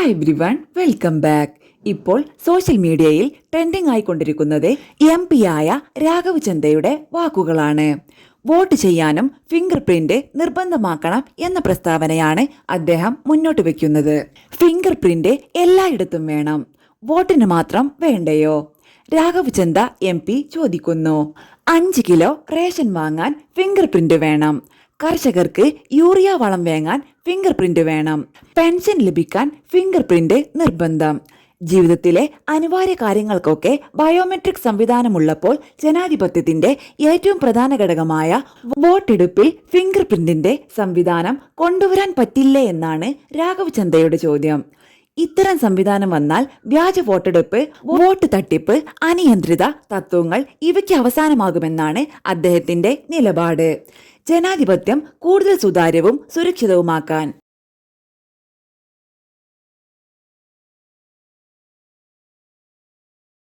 Hi everyone, welcome back. ഇപ്പോൾ social മീഡിയയിൽ trending ആയിക്കൊണ്ടിരിക്കുന്നത് MP ആയ രാഘവ് ചന്ദയുടെ വാക്കുകളാണ്. വോട്ട് ചെയ്യാനും ഫിംഗർ പ്രിന്റ് നിർബന്ധമാക്കണം എന്ന പ്രസ്താവനയാണ് അദ്ദേഹം മുന്നോട്ട് വെക്കുന്നത്. ഫിംഗർ പ്രിന്റ് എല്ലായിടത്തും വേണം, വോട്ടിന് മാത്രം വേണ്ടയോ? രാഘവ് ചന്ദ MP ചോദിക്കുന്നു. 5 കിലോ റേഷൻ വാങ്ങാൻ ഫിംഗർ പ്രിന്റ് വേണം. കർഷകർക്ക് യൂറിയ വളം വാങ്ങാൻ ഫിംഗർ പ്രിന്റ് വേണം. പെൻഷൻ ലഭിക്കാൻ ഫിംഗർ പ്രിന്റ് നിർബന്ധം. ജീവിതത്തിലെ അനിവാര്യ കാര്യങ്ങൾക്കൊക്കെ ബയോമെട്രിക് സംവിധാനമുള്ളപ്പോൾ ജനാധിപത്യത്തിന്റെ ഏറ്റവും പ്രധാന ഘടകമായ വോട്ടെടുപ്പിൽ ഫിംഗർ പ്രിന്റിന്റെ സംവിധാനം കൊണ്ടുവരാൻ പറ്റില്ലേ എന്നാണ് രാഘവ് ചന്ദയുടെ ചോദ്യം. ഇത്തരം സംവിധാനം വന്നാൽ വ്യാജ വോട്ടെടുപ്പ്, വോട്ട് തട്ടിപ്പ്, അനിയന്ത്രിത തത്വങ്ങൾ ഇവയ്ക്ക് അവസാനമാകുമെന്നാണ് അദ്ദേഹത്തിന്റെ നിലപാട്. ജനാധിപത്യം കൂടുതൽ സുതാര്യവും സുരക്ഷിതവുമാക്കാൻ